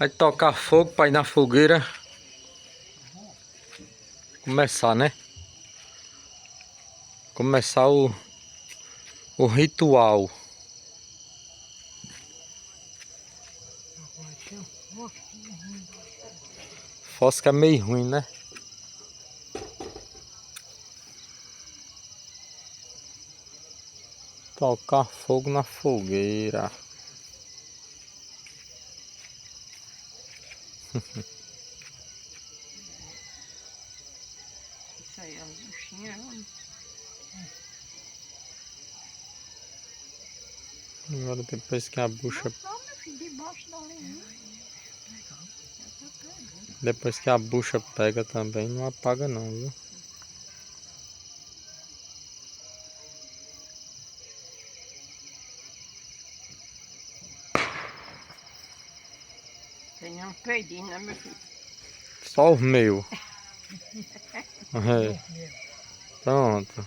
Vai tocar fogo para ir na fogueira. Começar, né? Começar o ritual. Fósforo é meio ruim, né? Tocar fogo na fogueira. Isso aí, as buchinhas. Agora depois que a bucha... Não, meu filho, debaixo da lenha. Depois que a bucha pega também, não apaga não, viu? Tem um peidinho, né, meu filho? Só o meu. É. Pronto.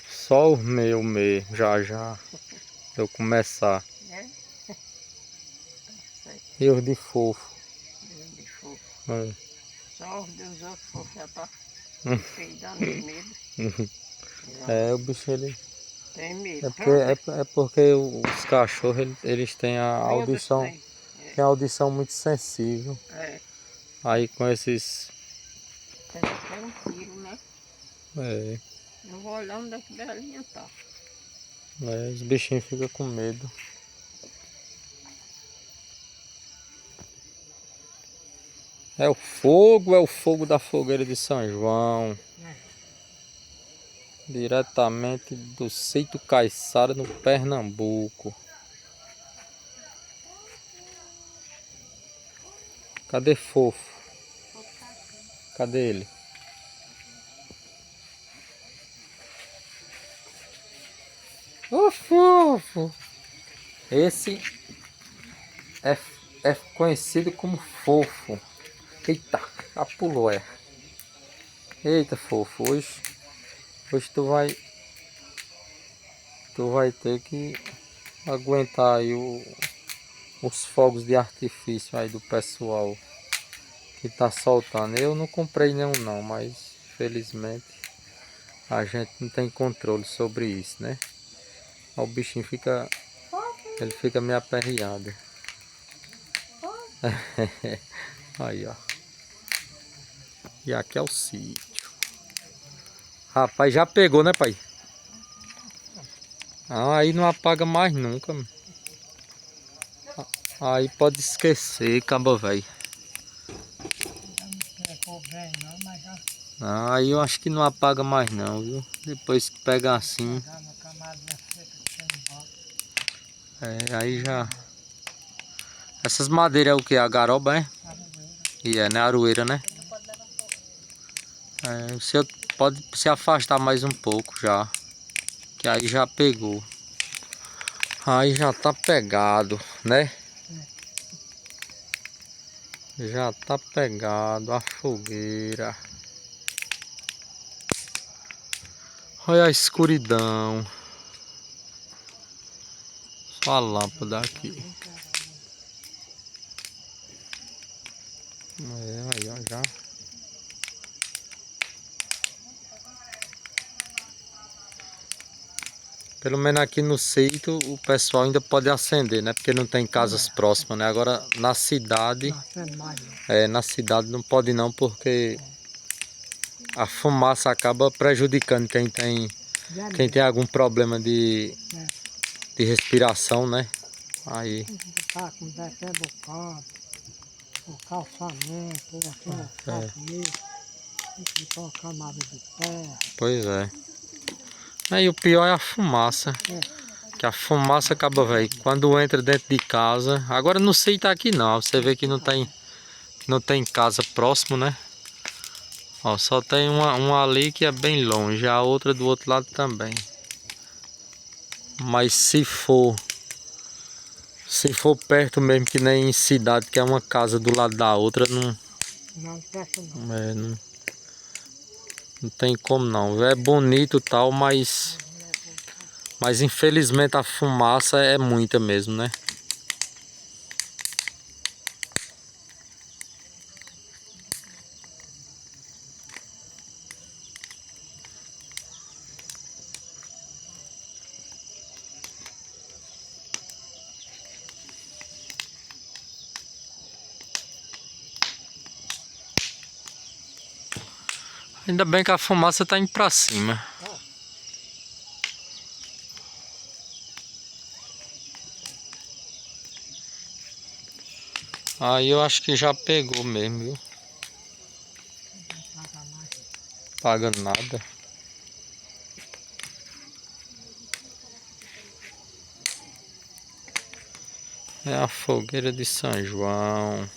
Só o meu mesmo, já. Eu começar. Né? Sei, E os de fofo. Deus de fofo. É. Só os dos outros fofos já tá Hum. peidando de medo. Já É, o bicho ele... tem É medo. porque, é porque os cachorros eles têm a audição, tem a audição muito sensível. É, Aí com esses... tem até um tiro, né? É, Eu vou olhar onde é que Belinha tá. os bichinhos ficam com medo. É o fogo da fogueira de São João. Diretamente do Seito Caiçara, no Pernambuco. Cadê Fofo? Cadê ele? Ô Fofo! Esse é conhecido como Fofo. Eita, já pulou, é. Eita, Fofo, hoje tu vai ter que aguentar aí os fogos de artifício aí do pessoal que tá soltando. Eu não comprei nenhum não, mas felizmente a gente não tem controle sobre isso, né? O bichinho fica, ele fica meio aperreado. Aí, ó. E aqui é o sítio. Rapaz, já pegou, né, pai? Ah, aí não apaga mais nunca. Aí pode esquecer, acaba, velho. Ah, aí eu acho que não apaga mais não, viu? Depois que pega assim. É, aí já... Essas madeiras é o que? A garoba, é? E é, né? Aroeira, né? É, você pode se afastar mais um pouco já. Que aí já pegou. Aí já tá pegado, né? Já tá pegado a fogueira. Olha a escuridão. Só a lâmpada aqui. É, aí ó, já. Pelo menos aqui no sítio o pessoal ainda pode acender, né? Porque não tem casas próximas, né? Agora na cidade... na cidade não pode não, porque a fumaça acaba prejudicando quem tem algum problema de respiração, né? Aí... Tá com até bocado, o calçamento, aqui no saco mesmo, tem que colocar nada de terra. Pois é. Aí o pior é a fumaça. Que a fumaça acaba, velho, quando entra dentro de casa. Agora não sei tá aqui não. Você vê que não tem casa próximo, né? Ó, só tem uma ali que é bem longe, a outra do outro lado também. Mas se for perto mesmo, que nem em cidade, que é uma casa do lado da outra, não, Não presta não. não tem como não. É bonito e tal, mas infelizmente a fumaça é muita mesmo, né? Ainda bem que a fumaça tá indo pra cima. Aí eu acho que já pegou mesmo, viu? Paga nada. É a fogueira de São João.